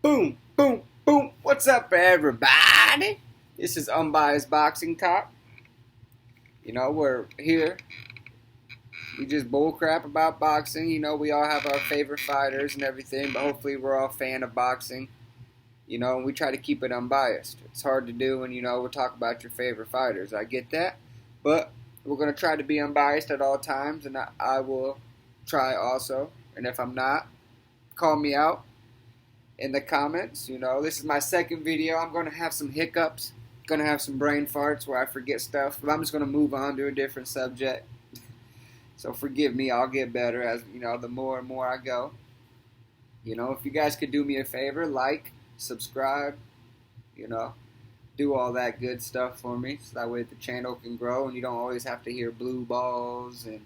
Boom, boom, boom. What's up, everybody? This is Unbiased Boxing Talk. We're here. We just bullcrap about boxing. We all have our favorite fighters and everything, but hopefully we're all a fan of boxing. And we try to keep it unbiased. It's hard to do when, we'll talk about your favorite fighters. I get that. But we're going to try to be unbiased at all times, and I will try also. And if I'm not, call me out in the comments. This is my second video. I'm going to have some hiccups. Going to have some brain farts where I forget stuff. But I'm just going to move on to a different subject. So forgive me. I'll get better as, the more and more I go. If you guys could do me a favor, like, subscribe, do all that good stuff for me. So that way the channel can grow and you don't always have to hear blue balls and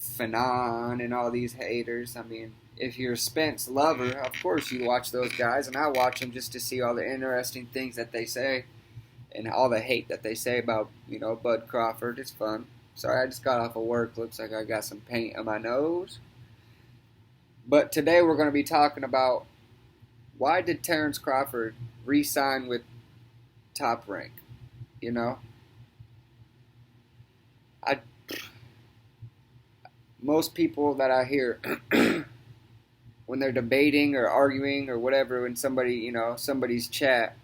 Fanon and all these haters. I mean, if you're a Spence lover, of course you watch those guys, and I watch them just to see all the interesting things that they say and all the hate that they say about, Bud Crawford. It's fun. Sorry, I just got off of work. Looks like I got some paint on my nose. But today we're going to be talking about why did Terence Crawford re-sign with Top Rank? Most people that I hear when they're debating or arguing or whatever, when somebody, somebody's chat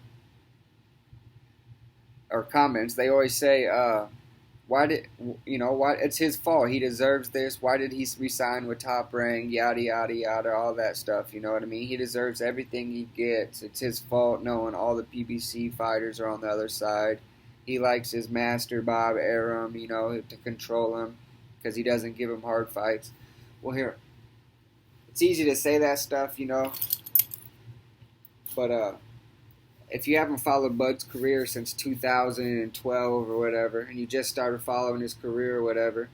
or comments, they always say, why it's his fault. He deserves this. Why did he resign with Top Rank? Yada, yada, yada, all that stuff. You know what I mean? He deserves everything he gets. It's his fault knowing all the PBC fighters are on the other side. He likes his master, Bob Arum, to control him because he doesn't give him hard fights. Well, here, it's easy to say that stuff, but if you haven't followed Bud's career since 2012 or whatever, and you just started following his career or whatever,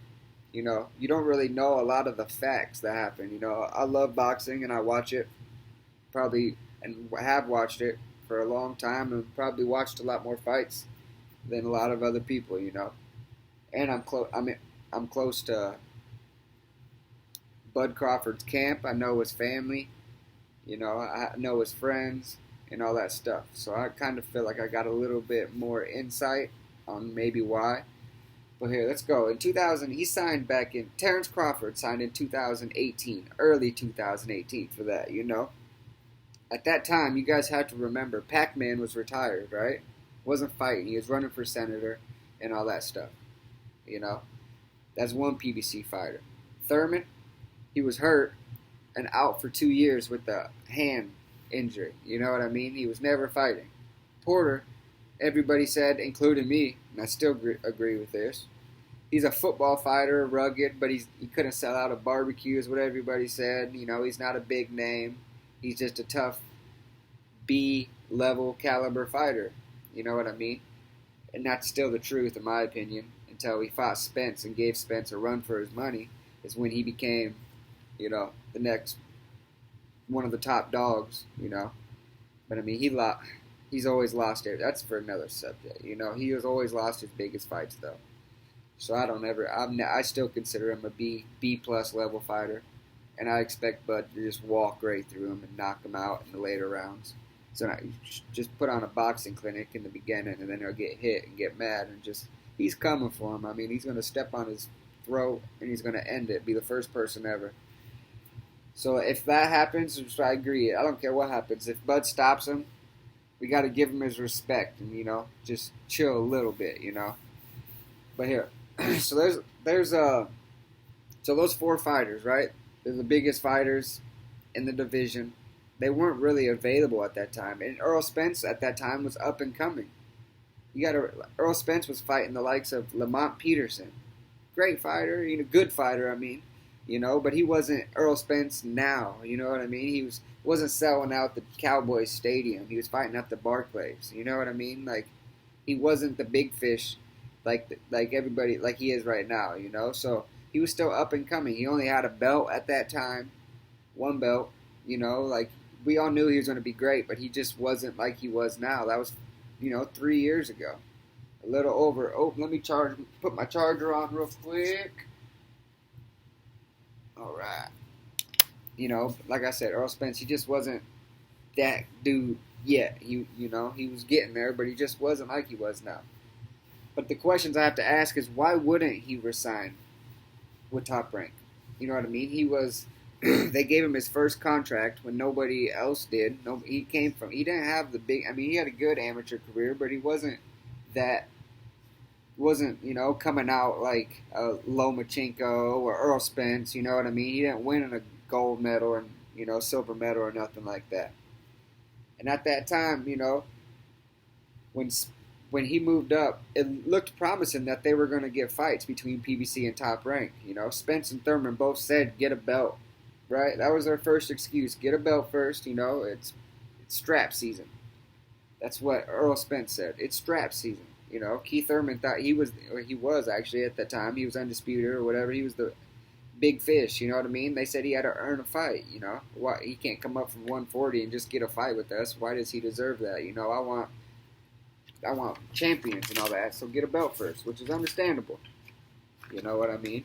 you don't really know a lot of the facts that happen. I love boxing and I watch it probably, and have watched it for a long time, and probably watched a lot more fights than a lot of other people, And I'm close to Bud Crawford's camp. I know his family. I know his friends and all that stuff. So I kind of feel like I got a little bit more insight on maybe why. But here, let's go. In 2000, he signed back in, Terence Crawford signed in 2018, early 2018 for that, At that time, you guys have to remember, Pac-Man was retired, right? Wasn't fighting. He was running for senator and all that stuff, That's one PBC fighter. Thurman, he was hurt and out for 2 years with the hand injury. You know what I mean? He was never fighting. Porter, everybody said, including me, and I still agree with this, he's a football fighter, rugged, but he couldn't sell out at barbecues, what everybody said. He's not a big name. He's just a tough B-level caliber fighter. You know what I mean? And that's still the truth, in my opinion, until he fought Spence and gave Spence a run for his money, is when he became, the next one of the top dogs, But I mean, he's always lost it. That's for another subject, He has always lost his biggest fights, though. So I still consider him a B plus level fighter, and I expect Bud to just walk right through him and knock him out in the later rounds. So just put on a boxing clinic in the beginning, and then he'll get hit and get mad, and he's coming for him. I mean, he's going to step on his throat, and he's going to end it, be the first person ever. So if that happens, I agree. I don't care what happens. If Bud stops him, we got to give him his respect and, just chill a little bit, But here, so those four fighters, right? They're the biggest fighters in the division. They weren't really available at that time. And Earl Spence at that time was up and coming. Earl Spence was fighting the likes of Lamont Peterson. Great fighter, good fighter, I mean. But he wasn't Earl Spence now, you know what I mean? He wasn't selling out the Cowboys Stadium. He was fighting at the Barclays, you know what I mean? Like, he wasn't the big fish like everybody, like he is right now, So he was still up and coming. He only had a belt at that time, one belt, like we all knew he was going to be great, but he just wasn't like he was now. That was, 3 years ago. A little over. Oh, let me put my charger on real quick. All right. Like I said, Earl Spence, he just wasn't that dude yet. He was getting there, but he just wasn't like he was now. But the questions I have to ask is, why wouldn't he resign with Top Rank? You know what I mean? He was. They gave him his first contract when nobody else did. No, he didn't have the big. I mean, he had a good amateur career, but he wasn't coming out like Lomachenko or Earl Spence. You know what I mean? He didn't win a gold medal and silver medal or nothing like that. And at that time, when he moved up, it looked promising that they were going to get fights between PBC and Top Rank. Spence and Thurman both said, get a belt. Right? That was their first excuse. Get a belt first. It's strap season. That's what Earl Spence said. It's strap season. Keith Thurman thought he was actually at that time. He was undisputed or whatever. He was the big fish. You know what I mean? They said he had to earn a fight. Why he can't come up from 140 and just get a fight with us? Why does he deserve that? I want champions and all that. So get a belt first, which is understandable. You know what I mean?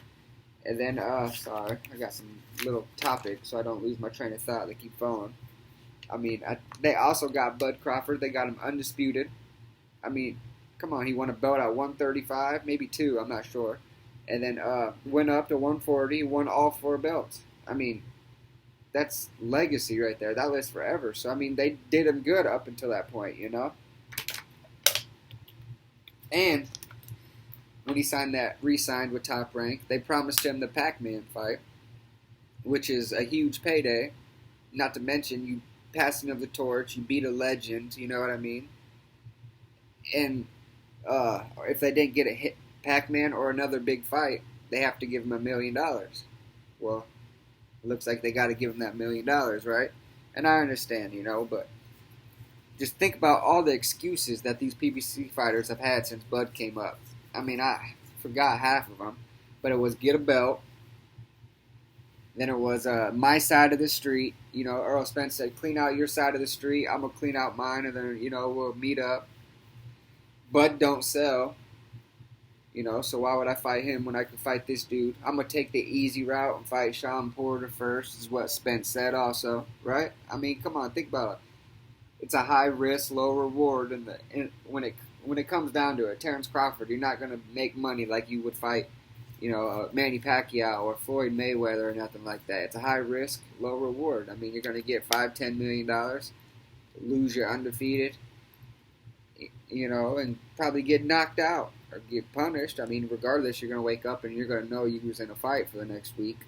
And then, sorry, I got some little topics so I don't lose my train of thought. They keep flowing. They also got Bud Crawford. They got him undisputed. Come on, he won a belt at 135, maybe 2, I'm not sure. And then went up to 140, won all 4 belts. That's legacy right there. That lives forever. So, they did him good up until that point, And when he re-signed with Top Rank, they promised him the Pac-Man fight, which is a huge payday. Not to mention, you passing of the torch, you beat a legend, you know what I mean? And if they didn't get a hit Pac-Man or another big fight, they have to give him $1 million. Well, it looks like they got to give him that $1 million, right? And I understand, but just think about all the excuses that these PBC fighters have had since Bud came up. I forgot half of them, but it was get a belt. Then it was my side of the street. Earl Spence said, clean out your side of the street. I'm going to clean out mine, and then, we'll meet up. Bud don't sell. So why would I fight him when I could fight this dude? I'm going to take the easy route and fight Sean Porter first, is what Spence said also, right? Come on, think about it. It's a high risk, low reward, and when it comes down to it, Terence Crawford, you're not going to make money like you would fight, Manny Pacquiao or Floyd Mayweather or nothing like that. It's a high risk, low reward. You're going to get $5-10 million, lose your undefeated, and probably get knocked out or get punished. Regardless, you're going to wake up and you're going to know you was in a fight for the next week,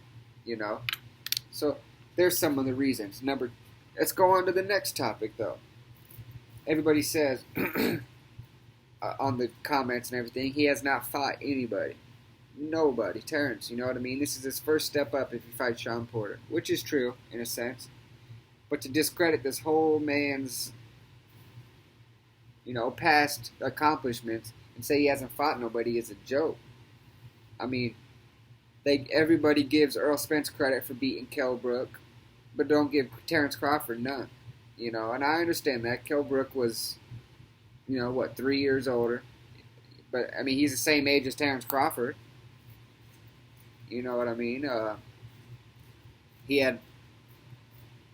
So there's some of the reasons. Let's go on to the next topic, though. Everybody says on the comments and everything, he has not fought anybody. Nobody. Terence, you know what I mean? This is his first step up if he fights Sean Porter, which is true, in a sense. But to discredit this whole man's, past accomplishments and say he hasn't fought nobody is a joke. Everybody gives Earl Spence credit for beating Kell Brook, but don't give Terence Crawford none. And I understand that. Kell Brook was, 3 years older. But, he's the same age as Terence Crawford. You know what I mean? He had,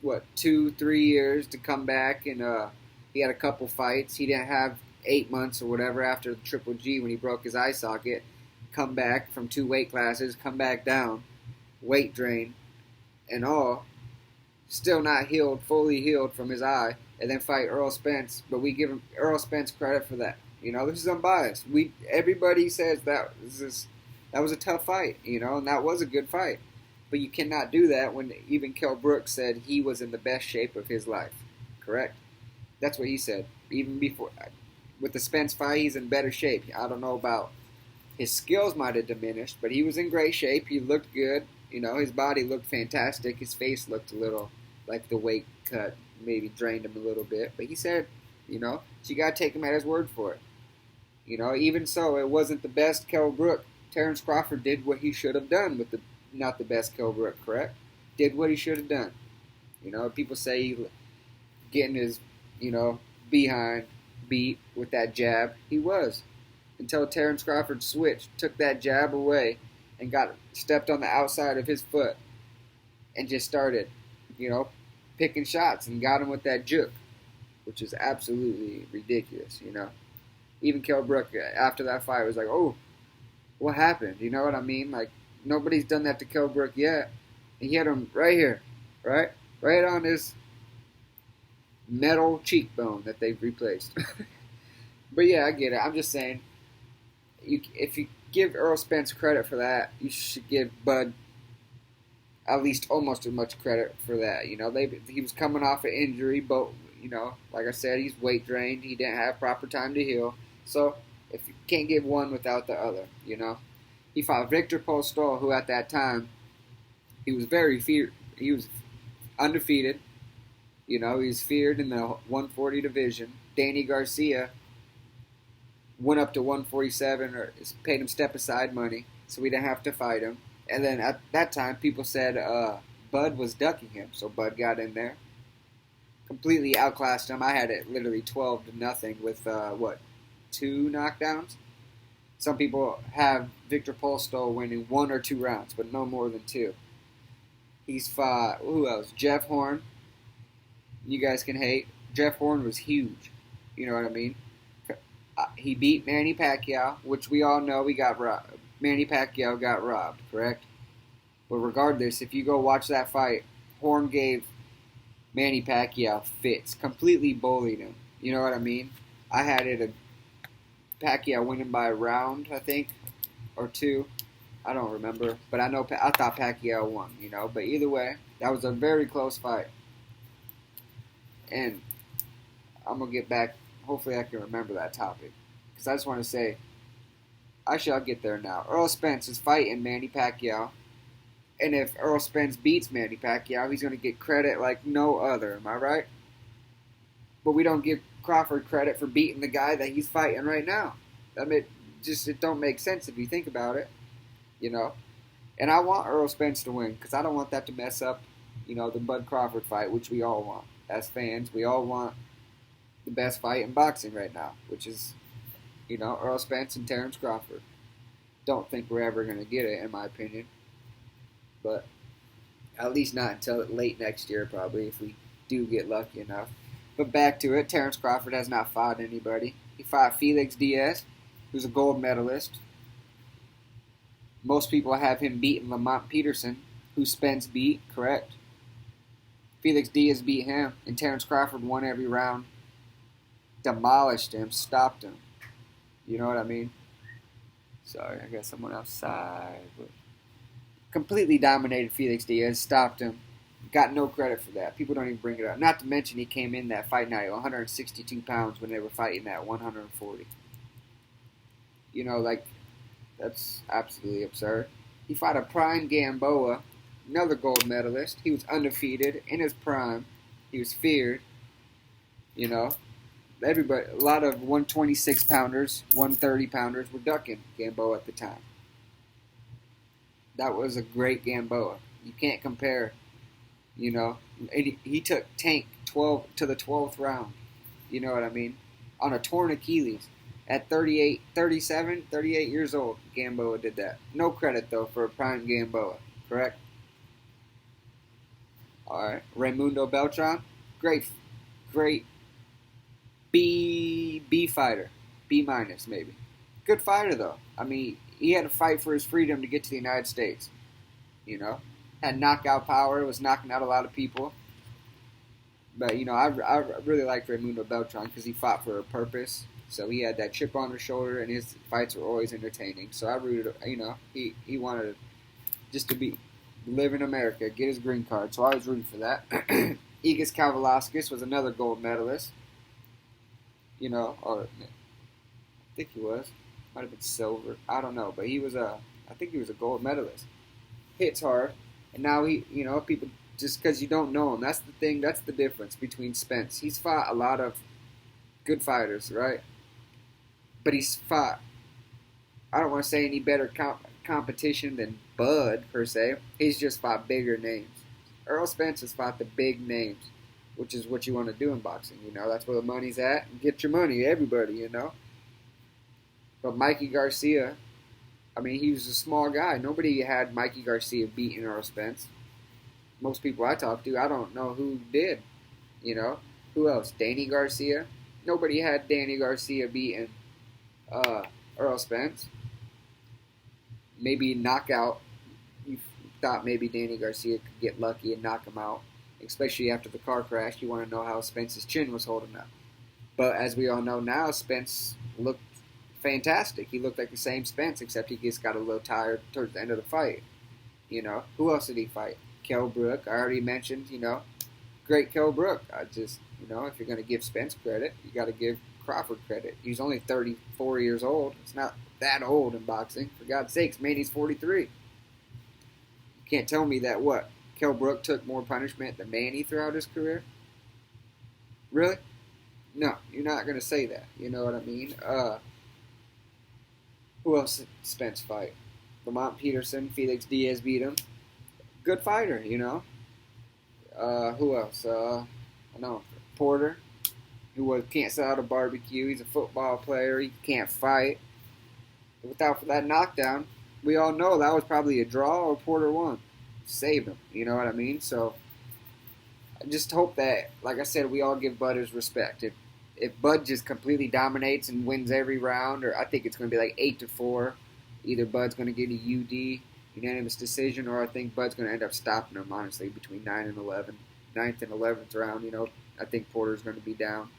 2-3 years to come back, and he had a couple fights. He didn't have 8 months or whatever after the Triple G when he broke his eye socket. Come back from 2 weight classes, come back down, weight drain, and all. Still not fully healed from his eye, and then fight Earl Spence. But we give Earl Spence credit for that. This is unbiased. Everybody says that was a tough fight, and that was a good fight. But you cannot do that when even Kell Brook said he was in the best shape of his life. Correct? That's what he said. Even before, with the Spence fight, he's in better shape. I don't know about his skills might have diminished, but he was in great shape. He looked good. His body looked fantastic. His face looked a little like the weight cut maybe drained him a little bit. But he said, so you got to take him at his word for it. Even so, it wasn't the best Kell Brook. Terence Crawford did what he should have done with not the best Kell Brook, correct? Did what he should have done. People say he getting his, behind beat with that jab. He was. Until Terence Crawford switched, took that jab away, and stepped on the outside of his foot and just started, picking shots and got him with that juke, which is absolutely ridiculous, you know. Even Kell Brook, after that fight, was like, oh, what happened? You know what I mean? Like, nobody's done that to Kell Brook yet. And he had him right here, right? Right on his metal cheekbone that they've replaced. But yeah, I get it. I'm just saying, if you give Errol Spence credit for that, you should give Bud at least almost as much credit for that. You know, he was coming off an injury, but, you know, like I said, he's weight drained. He didn't have proper time to heal. So, if you can't give one without the other, you know. He fought Victor Postol, who at that time, he was very feared. He was undefeated. You know, he was feared in the 140 division. Danny Garcia went up to 147 or paid him step-aside money, so we didn't have to fight him. And then at that time, people said Bud was ducking him, so Bud got in there. Completely outclassed him. I had it literally 12-0 with, 2 knockdowns? Some people have Victor Postol winning 1 or 2 rounds, but no more than 2. He's fought, who else? Jeff Horn. You guys can hate. Jeff Horn was huge. You know what I mean? He beat Manny Pacquiao, which we all know he got robbed. Manny Pacquiao got robbed, correct? But regardless, if you go watch that fight, Horn gave Manny Pacquiao fits. Completely bullied him. You know what I mean? I had it a Pacquiao winning by a round, I think, or 2. I don't remember, but I thought Pacquiao won, you know. But either way, that was a very close fight. And I'm going to get back. Hopefully I can remember that topic. Because I just want to say, actually I'll get there now. Errol Spence is fighting Manny Pacquiao. And if Errol Spence beats Manny Pacquiao, he's going to get credit like no other. Am I right? But we don't give Crawford credit for beating the guy that he's fighting right now. I mean, it don't make sense if you think about it. You know? And I want Errol Spence to win because I don't want that to mess up, you know, the Bud Crawford fight, which we all want. As fans, we all want the best fight in boxing right now, which is, you know, Errol Spence and Terence Crawford. Don't think we're ever going to get it, in my opinion. But at least not until late next year, probably, if we do get lucky enough. But back to it, Terence Crawford has not fought anybody. He fought Felix Diaz, who's a gold medalist. Most people have him beating Lamont Peterson, who Spence beat, correct? Felix Diaz beat him, and Terence Crawford won every round. Demolished him, stopped him. You know what I mean? Sorry, I got someone outside. But completely dominated Felix Diaz, stopped him. Got no credit for that. People don't even bring it up. Not to mention he came in that fight night 162 pounds when they were fighting at 140. You know, like, that's absolutely absurd. He fought a prime Gamboa, another gold medalist. He was undefeated in his prime. He was feared. You know, everybody, a lot of 126 pounders, 130 pounders were ducking Gamboa at the time. That was a great Gamboa. You can't compare. You know, he took Tank 12 to the 12th round. You know what I mean? On a torn Achilles. At 38 years old, Gamboa did that. No credit, though, for a prime Gamboa. Correct? Alright. Raimundo Beltran. Great B fighter. B minus, maybe. Good fighter, though. I mean, he had to fight for his freedom to get to the United States. You know? Had knockout power. Was knocking out a lot of people. But, you know, I really liked Raimundo Beltran because he fought for a purpose. So he had that chip on his shoulder, and his fights were always entertaining. So I rooted, you know, he wanted just to live in America, get his green card. So I was rooting for that. Igis Kavalauskas was another gold medalist. You know, or I think he was. Might have been silver. I don't know, but I think he was a gold medalist. Hits hard, and now you know, people, just because you don't know him, that's the thing, that's the difference between Spence. He's fought a lot of good fighters, right? But he's fought, I don't want to say any better competition than Bud, per se. He's just fought bigger names. Errol Spence has fought the big names, which is what you want to do in boxing, you know. That's where the money's at. Get your money, everybody, you know. But Mikey Garcia, I mean, he was a small guy. Nobody had Mikey Garcia beating Errol Spence. most people I talk to, I don't know who did. You know, who else? Danny Garcia. Nobody had Danny Garcia beating uh, Earl Spence. Maybe knockout. You thought maybe Danny Garcia could get lucky and knock him out, especially after the car crash. You want to know how Spence's chin was holding up. But as we all know now, Spence looked fantastic. He looked like the same Spence, except he just got a little tired towards the end of the fight. You know, who else did he fight? Kell Brook. I already mentioned, great Kell Brook. If you're going to give Spence credit, you got to give Crawford credit. He's only 34 years old. It's not that old in boxing. For God's sakes, man, he's 43. You can't tell me that Kell Brook took more punishment than Manny throughout his career? Really? No, you're not going to say that. You know what I mean? Who else did Spence fight? Lamont Peterson, Felix Diaz beat him. Good fighter, Who else? Porter, who can't sell out a barbecue. He's a football player. He can't fight. Without that knockdown, we all know that was probably a draw or Porter won. Saved him. You know what I mean? So I just hope that, like I said, we all give Bud his respect. If Bud just completely dominates and wins every round, or I think it's going to be like 8-4, either Bud's going to get a UD, unanimous decision, or I think Bud's going to end up stopping him, honestly, between 9 and 11. 9th and 11th round, I think Porter's going to be down.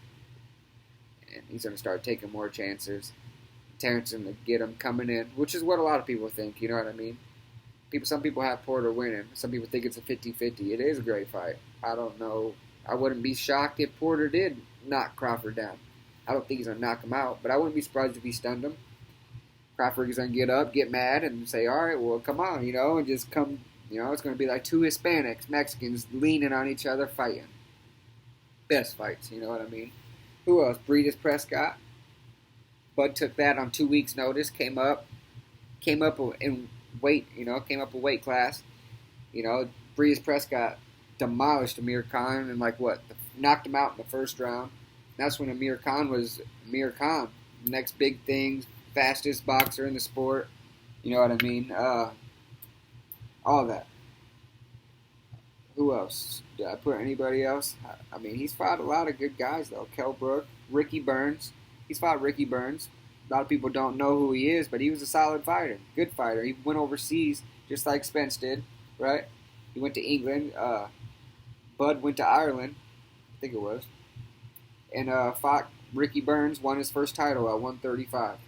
And he's going to start taking more chances. Terence going to get him coming in, which is what a lot of people think, you know what I mean? Some people have Porter winning. Some people think it's a 50-50. It is a great fight. I don't know. I wouldn't be shocked if Porter did knock Crawford down. I don't think he's going to knock him out, but I wouldn't be surprised if he stunned him. Crawford is going to get up, get mad, and say, all right, well, come on, and just come. It's going to be like two Hispanics, Mexicans, leaning on each other, fighting. Best fights, you know what I mean? Who else? Breedis Prescott. Bud took that on 2 weeks' notice, came up in weight, came up a weight class. Breedis Prescott demolished Amir Khan and knocked him out in the first round. That's when Amir Khan was Amir Khan. Next big thing, fastest boxer in the sport. You know what I mean? All that. Who else? Did I put anybody else? I mean, he's fought a lot of good guys, though. Kell Brook, Ricky Burns. He's fought Ricky Burns. A lot of people don't know who he is, but he was a solid fighter. Good fighter. He went overseas, just like Spence did, right? He went to England. Bud went to Ireland, I think it was. And fought Ricky Burns, won his first title at 135.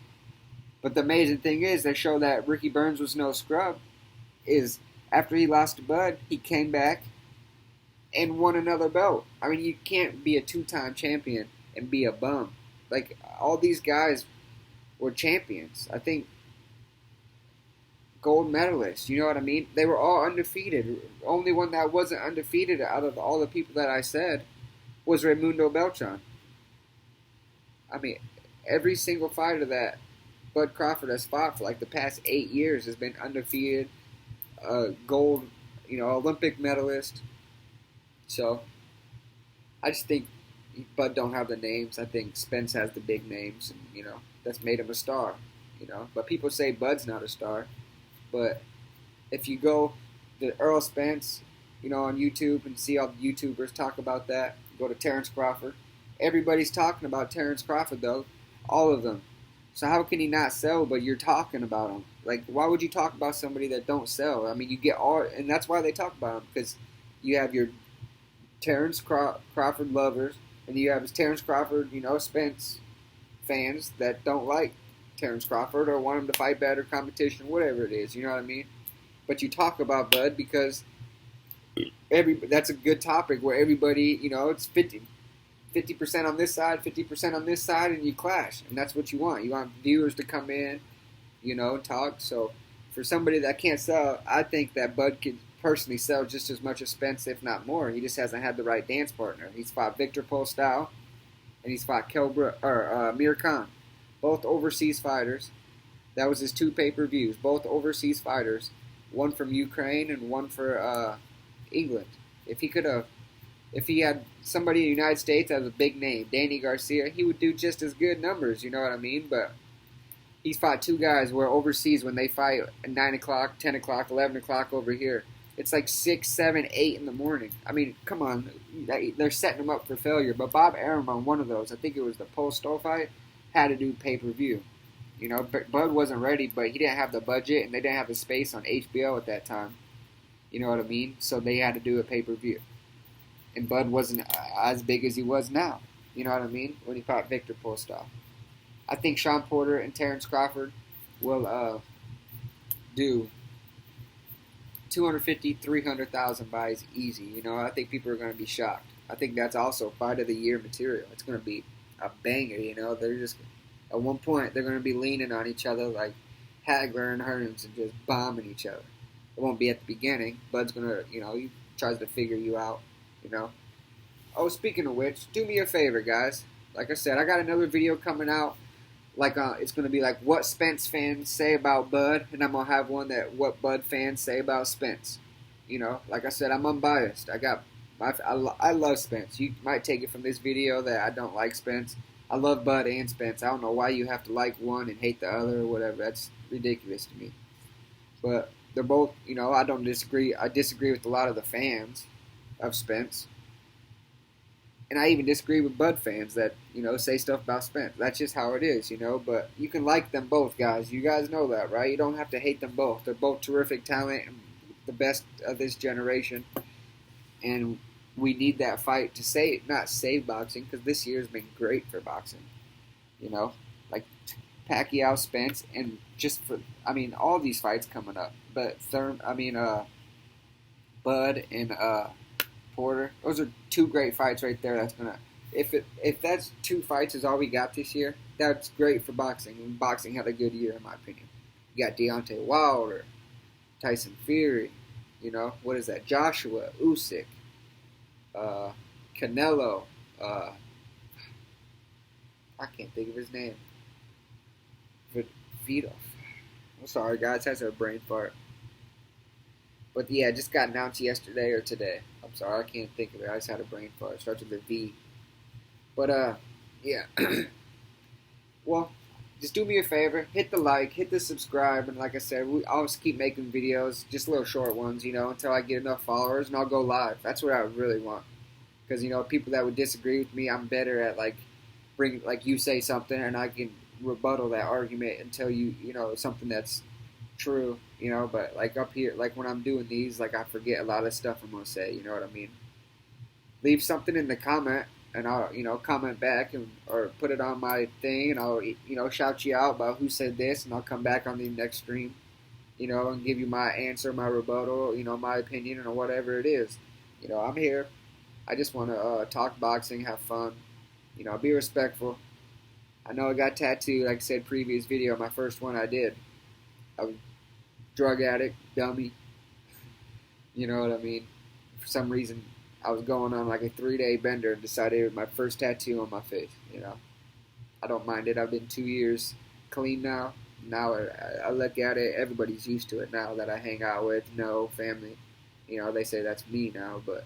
But the amazing thing is, they show that Ricky Burns was no scrub. Is after he lost to Bud, he came back and won another belt. I mean, you can't be a two-time champion and be a bum. Like, all these guys were champions. I think gold medalists, you know what I mean? They were all undefeated. The only one that wasn't undefeated out of all the people that I said was Raimundo Beltran. I mean, every single fighter that Bud Crawford has fought for the past 8 years has been undefeated. Gold, Olympic medalist. So, I just think Bud don't have the names. I think Spence has the big names, and, that's made him a star, But people say Bud's not a star. But if you go to Earl Spence, on YouTube and see all the YouTubers talk about that, go to Terence Crawford. Everybody's talking about Terence Crawford, though. All of them. So how can he not sell, but you're talking about him? Why would you talk about somebody that don't sell? I mean, you get all, and that's why they talk about him, because you have your Terence Crawford lovers, and you have his Terence Crawford, Spence fans that don't like Terence Crawford or want him to fight better competition, whatever it is, you know what I mean? But you talk about Bud because that's a good topic where everybody, it's 50% on this side, 50% on this side, and you clash. And that's what you want. You want viewers to come in, talk. So for somebody that can't sell, I think that Bud could personally sell just as much as Spence, if not more. He just hasn't had the right dance partner. He's fought Victor Postol, and he's fought Amir Khan. Both overseas fighters. That was his 2 pay-per-views. Both overseas fighters. One from Ukraine and one for England. If he had somebody in the United States that was a big name, Danny Garcia, he would do just as good numbers, you know what I mean? But he's fought 2 guys where overseas when they fight at 9 o'clock, 10 o'clock, 11 o'clock over here, It's like 6, 7, 8 in the morning. I mean, come on, they're setting him up for failure. But Bob Arum on one of those, I think it was the Paul Stoll fight, had to do pay-per-view. You know, Bud wasn't ready, but he didn't have the budget, and they didn't have the space on HBO at that time. You know what I mean? So they had to do a pay-per-view. And Bud wasn't as big as he was now. You know what I mean? When he fought Victor Postol. I think Sean Porter and Terence Crawford will do 250, 300,000 buys easy. You know, I think people are going to be shocked. I think that's also fight of the year material. It's going to be a banger, you know. They're just, at one point, they're going to be leaning on each other like Hagler and Hearns and just bombing each other. It won't be at the beginning. Bud's going to, you know, he tries to figure you out, you know. Oh, speaking of which, do me a favor, guys. Like I said, I got another video coming out. Like it's going to be like what Spence fans say about Bud, and I'm going to have one that what Bud fans say about Spence. You know, like I said, I'm unbiased. I love Spence. You might take it from this video that I don't like Spence. I love Bud and Spence. I don't know why you have to like one and hate the other or whatever. That's ridiculous to me. But they're both, you know, I don't disagree. I disagree with a lot of the fans of Spence. And I even disagree with Bud fans that, you know, say stuff about Spence. That's just how it is, you know. But you can like them both, guys. You guys know that, right? You don't have to hate them both. They're both terrific talent and the best of this generation. And we need that fight to save, not save boxing, because this year has been great for boxing. You know, like Pacquiao, Spence, and just for, I mean, all these fights coming up. But Bud and Porter. Those are two great fights right there. That's gonna, if that's two fights is all we got this year, that's great for boxing. And boxing had a good year in my opinion. You got Deontay Wilder, Tyson Fury, you know, what is that? Joshua, Usyk, Canelo, I can't think of his name. Vito. I'm sorry guys, that's a brain fart. But yeah, it just got announced yesterday or today. I'm sorry, I can't think of it. I just had a brain fart. It starts with a V. But, yeah. Well, just do me a favor. Hit the like, hit the subscribe. And like I said, I'll just keep making videos, just little short ones, you know, until I get enough followers. And I'll go live. That's what I really want. Because, you know, people that would disagree with me, I'm better at, like, you say something and I can rebuttal that argument until you know, something that's true, you know, but like up here, like when I'm doing these, like I forget a lot of stuff I'm gonna say, you know what I mean? Leave something in the comment and I'll, you know, comment back or put it on my thing and I'll, you know, shout you out about who said this and I'll come back on the next stream, you know, and give you my answer, my rebuttal, you know, my opinion or whatever it is. You know, I'm here. I just want to talk boxing, have fun, you know, be respectful. I know I got tattooed, like I said, previous video, my first one I did. I was drug addict, dummy. You know what I mean? For some reason, I was going on like a 3-day bender and decided it was my first tattoo on my face, you know. I don't mind it. I've been 2 years clean now. Now I look at it, everybody's used to it now that I hang out with, no family. You know, they say that's me now, but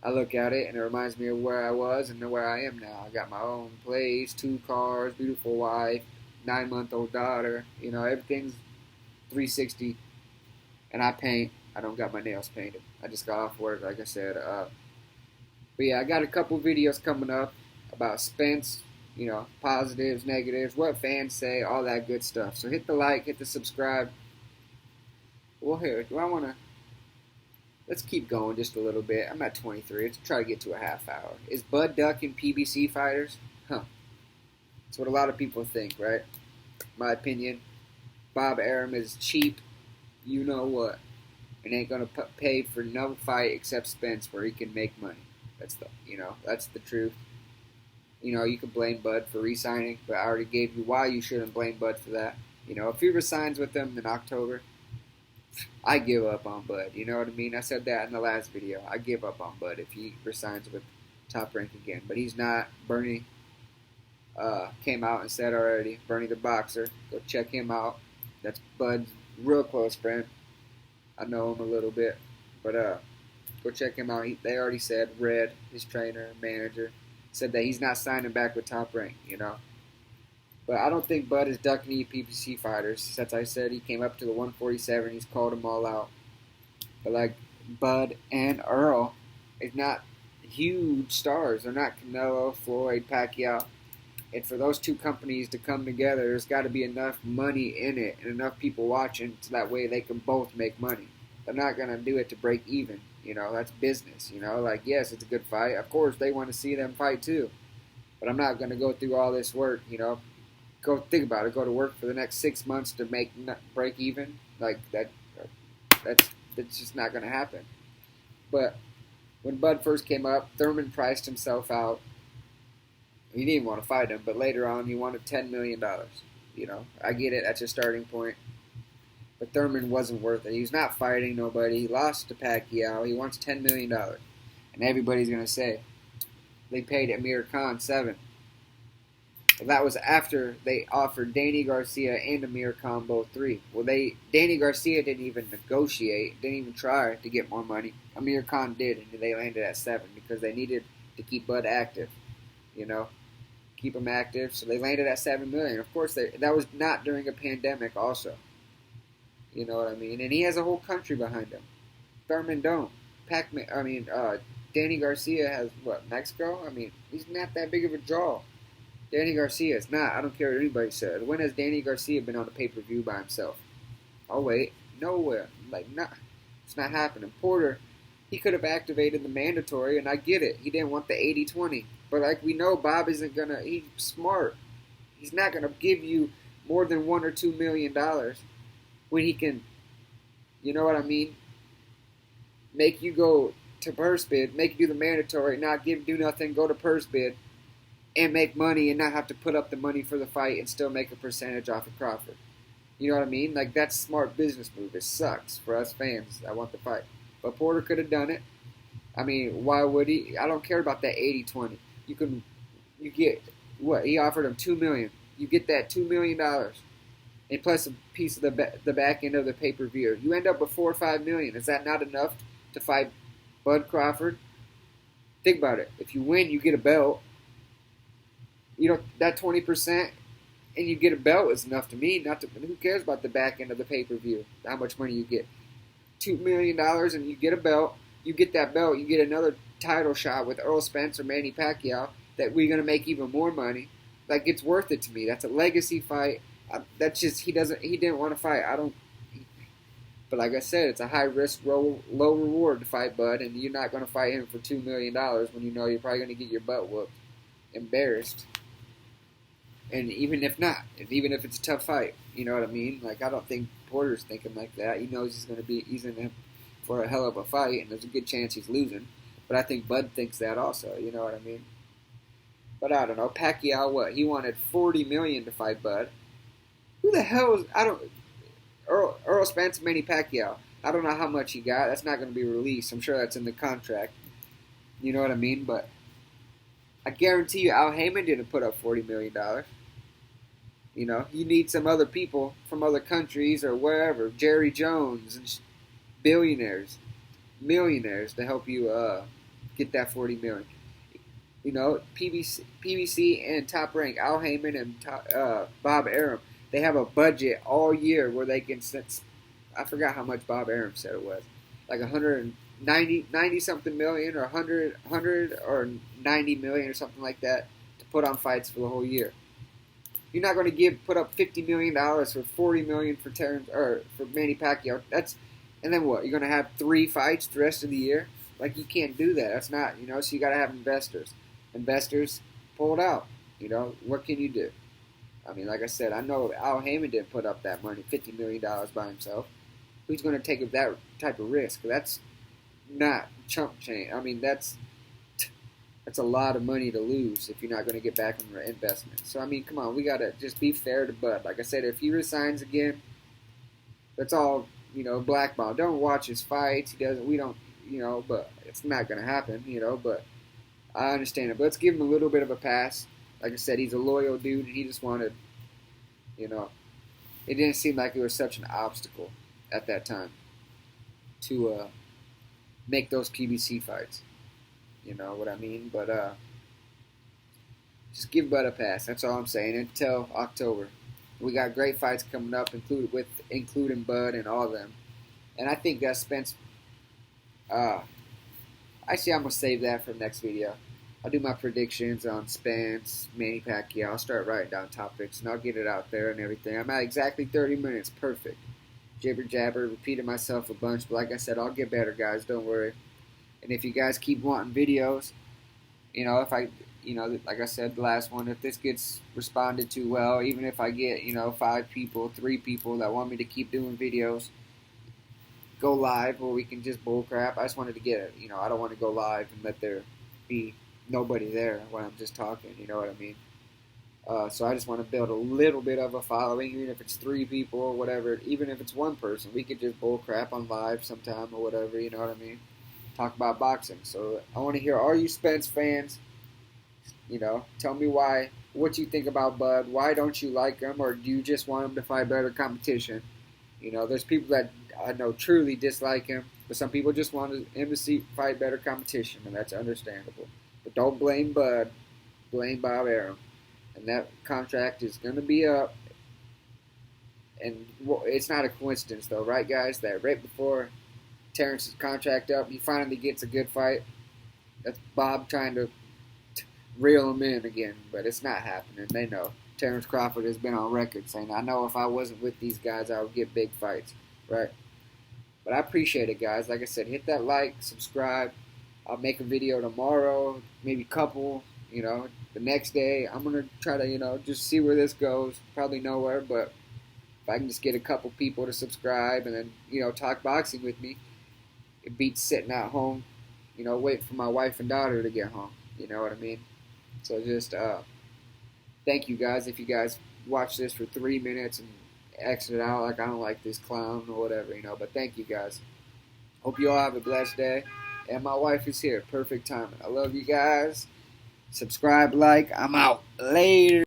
I look at it and it reminds me of where I was and where I am now. I got my own place, 2 cars, beautiful wife, 9-month-old daughter. You know, everything's 360, and I paint. I don't got my nails painted. I just got off work, like I said. But yeah, I got a couple videos coming up about Spence, you know, positives, negatives, what fans say, all that good stuff. So hit the like, hit the subscribe. Well, here, let's keep going just a little bit. I'm at 23. Let's try to get to a half hour. Is Bud ducking PBC fighters? Huh. That's what a lot of people think, right? My opinion. Bob Arum is cheap, you know what, and ain't gonna pay for no fight except Spence where he can make money. That's the truth. You know, you can blame Bud for re-signing, but I already gave you why you shouldn't blame Bud for that. You know, if he resigns with them in October, I give up on Bud. You know what I mean? I said that in the last video. I give up on Bud if he resigns with Top Rank again, but he's not. Bernie came out and said already. Bernie the boxer, go check him out. That's Bud's real close friend. I know him a little bit. But go check him out. They already said, Red, his trainer, manager, said that he's not signing back with Top Rank, you know. But I don't think Bud is ducking any PPC fighters. Since I said he came up to the 147, he's called them all out. But like Bud and Earl is not huge stars. They're not Canelo, Floyd, Pacquiao. And for those two companies to come together, there's got to be enough money in it and enough people watching so that way they can both make money. They're not going to do it to break even. That's business. Like, yes, it's a good fight. Of course, they want to see them fight too. But I'm not going to go through all this work, Go think about it. Go to work for the next 6 months to break even. Like, that's just not going to happen. But when Bud first came up, Thurman priced himself out. He didn't want to fight him, but later on he wanted $10 million. I get it. That's your starting point. But Thurman wasn't worth it. He was not fighting nobody. He lost to Pacquiao. He wants $10 million. And everybody's going to say, they paid Amir Khan $7 million. Well, that was after they offered Danny Garcia and Amir Khan both $3 million. Well, Danny Garcia didn't even negotiate, didn't even try to get more money. Amir Khan did, and they landed at $7 million because they needed to keep Bud active, keep him active. So they landed at $7 million. Of course, that was not during a pandemic also. You know what I mean? And he has a whole country behind him. Thurman don't. Danny Garcia has, Mexico? He's not that big of a draw. Danny Garcia is not. I don't care what anybody says. When has Danny Garcia been on a pay-per-view by himself? Oh, wait. Nowhere. It's not happening. Porter, he could have activated the mandatory, and I get it. He didn't want the 80-20. But we know Bob isn't going to, he's smart. He's not going to give you more than $1 or $2 million when he can, make you go to purse bid, make you do the mandatory, not do nothing, go to purse bid, and make money and not have to put up the money for the fight and still make a percentage off of Crawford. You know what I mean? That's a smart business move. It sucks for us fans that want the fight. But Porter could have done it. Why would he? I don't care about that 80-20. You get, what? He offered him $2 million. You get that $2 million. And plus a piece of the back end of the pay-per-view. You end up with $4 or $5 million. Is that not enough to fight Bud Crawford? Think about it. If you win, you get a belt. That 20% and you get a belt is enough to me. Who cares about the back end of the pay-per-view? How much money you get? $2 million and you get a belt. You get that belt. You get another title shot with Earl Spence or Manny Pacquiao that we're going to make even more money. It's worth it to me. That's a legacy fight. That's just, he didn't want to fight. But like I said, it's a high risk, low reward to fight Bud, and you're not going to fight him for $2 million when you know you're probably going to get your butt whooped. Embarrassed. And even if it's a tough fight, you know what I mean? I don't think Porter's thinking like that. He knows he's in for a hell of a fight, and there's a good chance he's losing. But I think Bud thinks that also, you know what I mean? But I don't know. Pacquiao, he wanted $40 million to fight Bud. Who the hell is, Earl Spence, Manny Pacquiao. I don't know how much he got. That's not going to be released. I'm sure that's in the contract. You know what I mean? But I guarantee you Al Heyman didn't put up $40 million. You need some other people from other countries or wherever. Jerry Jones and billionaires, millionaires to help you get that $40 million. PBC and Top Rank, Al Heyman and Bob Arum, they have a budget all year where they can send, I forgot how much Bob Arum said it was, 190 something million or 100 or 90 million or something like that to put on fights for the whole year. You're not going to put up $50 million for $40 million for Terence or for Manny Pacquiao. And then what? You're going to have 3 fights the rest of the year? You can't do that. That's not, so you got to have investors. Investors pulled out. What can you do? Like I said, I know Al Heyman didn't put up that money, $50 million by himself. Who's going to take that type of risk? That's not chump change. That's a lot of money to lose if you're not going to get back on your investment. So, come on, we got to just be fair to Bud. Like I said, if he resigns again, that's all, blackball. Don't watch his fights. We don't, but it's not going to happen, but I understand it. But let's give him a little bit of a pass. Like I said, he's a loyal dude, and he just wanted, it didn't seem like it was such an obstacle at that time to make those PBC fights. You know what I mean? But just give Bud a pass. That's all I'm saying. Until October, we got great fights coming up, including Bud and all of them. And I think that Spence Actually, I'm going to save that for next video. I'll do my predictions on Spence, Manny Pacquiao. I'll start writing down topics, and I'll get it out there and everything. I'm at exactly 30 minutes. Perfect. Jibber jabber, repeated myself a bunch, but like I said, I'll get better, guys. Don't worry. And if you guys keep wanting videos, like I said, the last one, if this gets responded to well, even if I get, 5 people, 3 people that want me to keep doing videos, go live where we can just bullcrap. I just wanted to get it. I don't want to go live and let there be nobody there when I'm just talking. You know what I mean? So I just want to build a little bit of a following, even if it's 3 people or whatever. Even if it's 1 person, we could just bullcrap on live sometime or whatever. You know what I mean? Talk about boxing. So I want to hear all you Spence fans. Tell me what you think about Bud. Why don't you like him, or do you just want him to fight better competition? There's people that I know truly dislike him, but some people just want him to fight better competition, and that's understandable. But don't blame Bud, blame Bob Arum. And that contract is going to be up, and it's not a coincidence though, right guys, that right before Terence's contract up, he finally gets a good fight. That's Bob trying to reel him in again, but it's not happening. They know. Terence Crawford has been on record saying, I know if I wasn't with these guys, I would get big fights, right? But I appreciate it, guys. Like I said, hit that like, subscribe. I'll make a video tomorrow, maybe a couple, the next day. I'm going to try to, just see where this goes. Probably nowhere, but if I can just get a couple people to subscribe and then, talk boxing with me, it beats sitting at home, waiting for my wife and daughter to get home. You know what I mean? So just thank you guys. If you guys watch this for 3 minutes and exit out like I don't like this clown or whatever, but thank you guys. Hope you all have a blessed day. And my wife is here. Perfect timing. I love you guys. Subscribe, like. I'm out. Later.